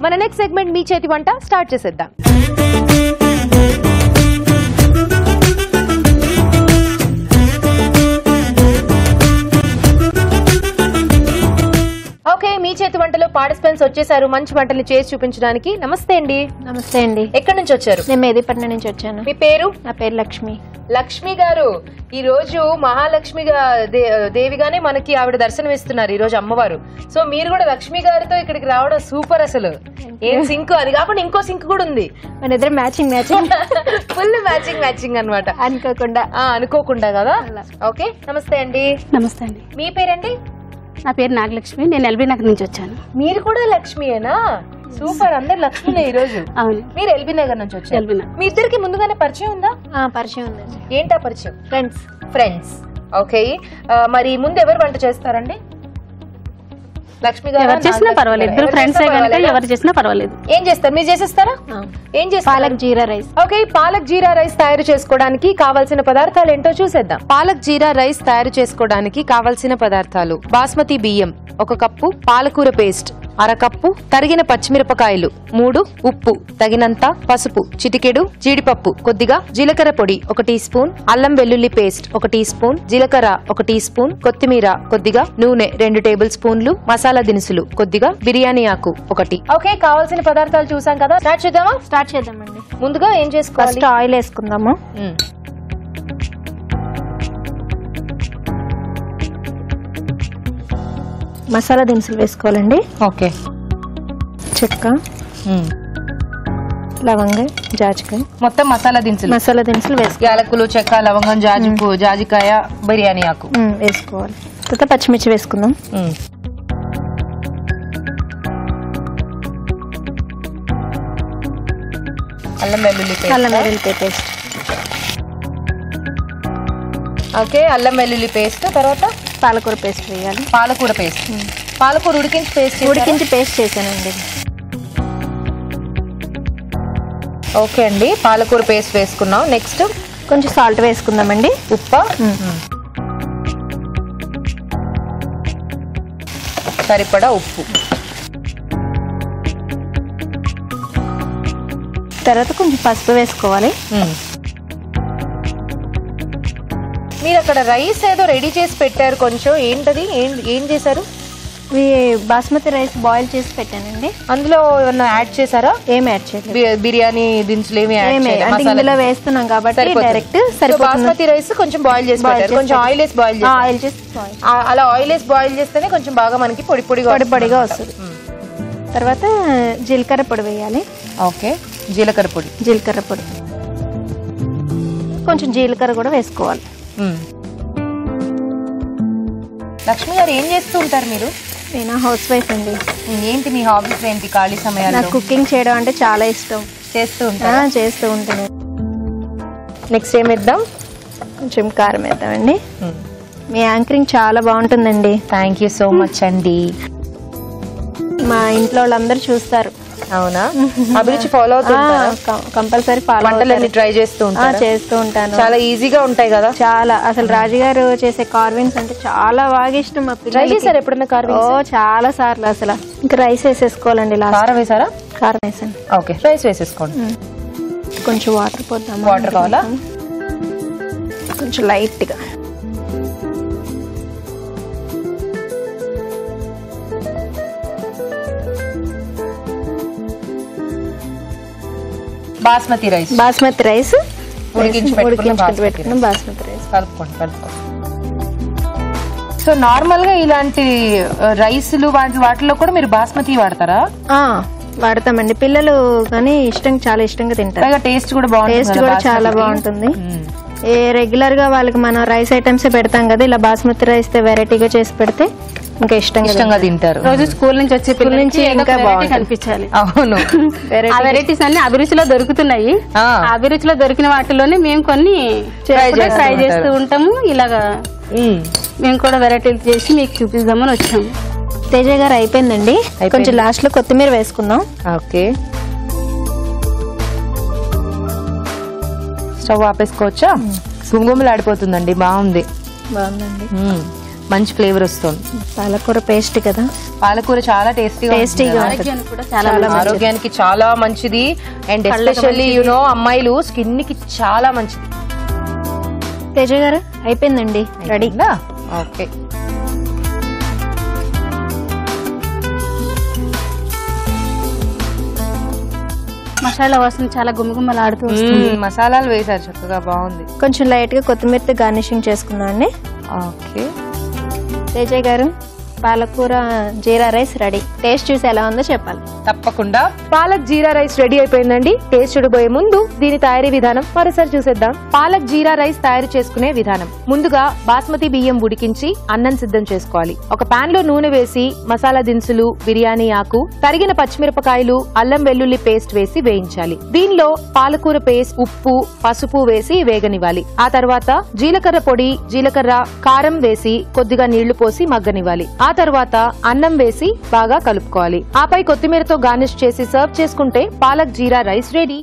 మన next segment మీ చేతి వంట స్టార్ట్ చేసేద్దాం. ఓకే, మీ చేతి వంటలో పార్టిసిపెంట్స్ వచ్చేసారు మంచి వంటలు చేసి చూపించడానికి. నమస్తే అండి. నమస్తే అండి. ఎక్కడి నుంచి వచ్చారు? నేను మేదీపట్నం నుంచి వచ్చాను. మీ పేరు? నా పేరు లక్ష్మి. లక్ష్మి గారు, ఈ రోజు మహాలక్ష్మిగా దేవిగానే మనకి ఆవిడ దర్శనం ఇస్తున్నారు ఈ రోజు అమ్మవారు. సో మీరు కూడా లక్ష్మి గారితో ఇక్కడికి రావడం సూపర్. అసలు ఏం సింక్, అది కాకుండా ఇంకో సింక్ కూడా ఉంది. మన ఇద్దరు మ్యాచింగ్ ఫుల్ మ్యాచింగ్ అన్నమాట. అనుకోకుండా కదా. ఓకే, నమస్తే అండి. నమస్తే అండి. మీ పేరండి? నా పేరు నాగలక్ష్మి. నేను ఎల్బీ నగర్ నుంచి వచ్చాను. మీరు కూడా లక్ష్మియేనా? సూపర్, అందరు లక్ష్మినే ఈ రోజు. అవును. మీరు ఎల్బీ నగర్ నుంచి వచ్చారు. మీ ఇద్దరికి ముందుగానే పరిచయం ఉందా? పరిచయం ఉందండి. ఏంటా పరిచయం? ఫ్రెండ్స్. ఓకే, మరి ముందు ఎవరు వంట చేస్తారండి? లక్ష్మి గారు. ఎవరు చేసినా పర్వాలేదు, ఇద్దరు ఫ్రెండ్సే కనుక ఎవరు చేసినా పర్వాలేదు. ఏం చేస్తారు? మీరు చేసేస్తారా? ఏం చేస్తారు? పాలక్ జీరా రైస్. ఓకే, పాలక్ జీరా రైస్ తయారు చేసుకోవడానికి కావాల్సిన పదార్థాలు ఏంటో చూసేద్దాం. పాలక్ జీరా రైస్ తయారు చేసుకోవడానికి కావాల్సిన పదార్థాలు: బాస్మతి బియ్యం 1 కప్పు, పాలకూర పేస్ట్ 1/2 కప్పు, తరిగిన పచ్చిమిరపకాయలు 3, ఉప్పు తగినంత, పసుపు చిటికెడు, జీడిపప్పు కొద్దిగా, జీలకర్ర పొడి 1 టీ స్పూన్, అల్లం వెల్లుల్లి పేస్ట్ 1 టీ స్పూన్, జీలకర్ర 1 టీ స్పూన్, కొత్తిమీర కొద్దిగా, నూనె 2 టేబుల్ స్పూన్లు, మసాలా దినుసులు కొద్దిగా, బిర్యానీ ఆకు 1. ఓకే, కావాల్సిన పదార్థాలు చూసాం కదా. స్టార్ట్ చేద్దామా? స్టార్ట్ చేద్దామండి. ముందుగా ఏం చేసుకోవాలి? ఫస్ట్ ఆయిల్ వేసుకుందాము. మసాలా దినుసులు వేసుకోవాలండి. ఓకే, చెక్క, లవంగం, జాజికాయ, మొత్తం మసాలా దినుసులు వేసుకోవాలి. యాలకులు, చెక్క, లవంగం, జాజికాయ, బిర్యానీ ఆకు వేసుకోవాలి. తర్వాత పచ్చిమిర్చి వేసుకుందాం. అల్లం వెల్లుల్లి పేస్ట్. ఓకే, అల్లం వెల్లుల్లి పేస్ట్. తర్వాత పాలకూర పేస్ట్ వేయాలి. పాలకూర ఉడికించి పేస్ట్ చేశానండి. ఓకే అండి, పాలకూర పేస్ట్ వేసుకున్నాం. నెక్స్ట్ కొంచెం సాల్ట్ వేసుకుందామండి. ఉప్పు సరిపడా ఉప్పు. తర్వాత కొంచెం పసుపు వేసుకోవాలి. మీరు అక్కడ రైస్ ఏదో రెడీ చేసి పెట్టారు కొంచెం, ఏంటది? ఏం చేశారు? బాస్మతి రైస్ బాయిల్ చేసి పెట్టానండి. అందులో ఏమన్నా యాడ్ చేశారా? ఏం యాడ్ చేయలేదు. బిర్యానీ దినుసులు ఏమి ఇందులో వేస్తున్నాం కాబట్టి డైరెక్ట్ బాస్మతి రైస్ కొంచెం బాయిల్ చేసి పెట్టారు. కొంచెం ఆయిల్ వేసి అలా ఆయిల్ వేసి బాయిల్ చేస్తేనే కొంచెం బాగా మనకి పొడి పొడిగా వస్తుంది. తర్వాత జీలకర్ర పొడి వేయాలి. ఓకే, జీలకర్ర పొడి. కొంచెం జీలకర్ర కూడా వేసుకోవాలి. లక్ష్మి గారు, ఏం చేస్తూ ఉంటారు మీరు? నేను హౌస్ వైఫ్ అండి. ఏంటి మీ హాబీస్ ఏంటి ఖాళీ సమయాల్లో? నాకు కుకింగ్ చేయడం అంటే చాలా ఇష్టం. చేస్తూ ఉంటాను. నెక్స్ట్ ఏం వేద్దాం? కొంచెం కారం వేద్దామండి. మీ యాంకరింగ్ చాలా బాగుంటుందండి. థ్యాంక్ యూ సో మచ్ అండి. మా ఇంట్లో వాళ్ళందరూ చూస్తారు. అవునా? అభిరుచి ఫాలో అవుతుంటారా? కంపల్సరీ వంటలన్నీ ట్రై చేస్తూ ఉంటాను. చాలా ఈజీగా ఉంటాయి కదా. చాలా. అసలు రాజుగారు చేసే కార్వింగ్స్ అంటే చాలా బాగా ఇష్టం. ట్రై చేశారు ఎప్పుడన్నా కార్వింగ్స్? చాలా సార్లు. అసలు ఇంకా రైస్ వేసేసుకోవాలండి. కారం వేసారా? కారం వేసాను. ఓకే, రైస్ వేసేసుకోండి. కొంచెం వాటర్ పోద్దాం. వాటర్ కావాలా? కొంచెం లైట్ గా. బాస్మతి రైస్ ఉడికించి పెట్టుకున్న బాస్మతి రైస్ కలుపుకోండి. సో నార్మల్ గా ఇలాంటి రైస్లు వాటిలో కూడా మీరు బాస్మతి వాడతారా? వాడతామండి. పిల్లలు కానీ చాలా ఇష్టంగా తింటారు. టేస్ట్ కూడా చాలా బాగుంటుంది. రెగ్యులర్ గా వాళ్ళకి మనం రైస్ ఐటమ్స్ పెడతాం కదా, ఇలా బాస్మతి రైస్ వెరైటీగా చేసి పెడితే ఇంకా ఇష్టంగా తింటారు. రోజు స్కూల్ నుంచి వచ్చే పిల్లల నుంచి ఇంకా బాగా కనిపించాలి. అవును, వెరైటీస్ అన్ని అభిరుచిలో దొరుకుతున్నాయి. అభిరుచిలో దొరికిన వాటిలోనే మేము కొన్ని ట్రై చేస్తూ ఉంటాము. ఇలాగా మేము కూడా వెరైటీలు చేసి మీకు చూపిద్దామని వచ్చాము. తేజ గారు అయిపోయిందండి. కొంచెం లాస్ట్ లో కొత్తిమీర వేసుకుందాం. ఓకే, స్టవ్ ఆపేసుకోవచ్చా? గుమగుమలాడిపోతుందండి. బాగుందండి. బాగుందండి. మంచి ఫ్లేవర్ వస్తుంది. పాలకూర పేస్ట్ కదా. పాలకూర చాలా టేస్టీగా ఆరోగ్యానికి చాలా మంచిది. అండ్ ఎస్పెషల్లీ అమ్మాయిలు స్కిన్ కి చాలా మంచిది. తేజ గారు అయిపోయిందండి, రెడీగా. ఓకే, మసాలా వాసన చాలా గుమగుమలాడుతూ వస్తుంది. మసాలాలు వేసారు చక్కగా, బాగుంది. కొంచెం లైట్ గా కొత్తిమీరతో గార్నిషింగ్ చేసుకున్నాం అండి. ఓకే, తేజ గారు పాలకూర జీరా రైస్ రెడీ. టేస్ట్ చూసి ఎలా ఉందో చెప్పాలి. తప్పకుండా. పాలక్ జీరా రైస్ రెడీ అయిపోయిందండి. టేస్ట్ చూడబోయే ముందు దీని తయారీ విధానం మరోసారి చూసేద్దాం. పాలక్ జీరా రైస్ తయారు చేసుకునే విధానం. ముందుగా బాస్మతి బియ్యం ఉడికించి అన్నం సిద్ధం చేసుకోవాలి. ఒక పాన్ లో నూనె వేసి మసాలా దినుసులు, బిర్యానీ ఆకు, తరిగిన పచ్చిమిరపకాయలు, అల్లం వెల్లుల్లి పేస్ట్ వేసి వేయించాలి. దీనిలో పాలకూర పేస్ట్, ఉప్పు, పసుపు వేసి వేగనివ్వాలి. ఆ తర్వాత జీలకర్ర పొడి, జీలకర్ర, కారం వేసి కొద్దిగా నీళ్లు పోసి మగ్గనివ్వాలి. ఆ తర్వాత అన్నం వేసి బాగా కలుపుకోవాలి. ఆపై కొత్తిమీరతో గార్నిష్ చేసి సర్వ్ చేసుకుంటే పాలక్ జీరా రైస్ రెడీ.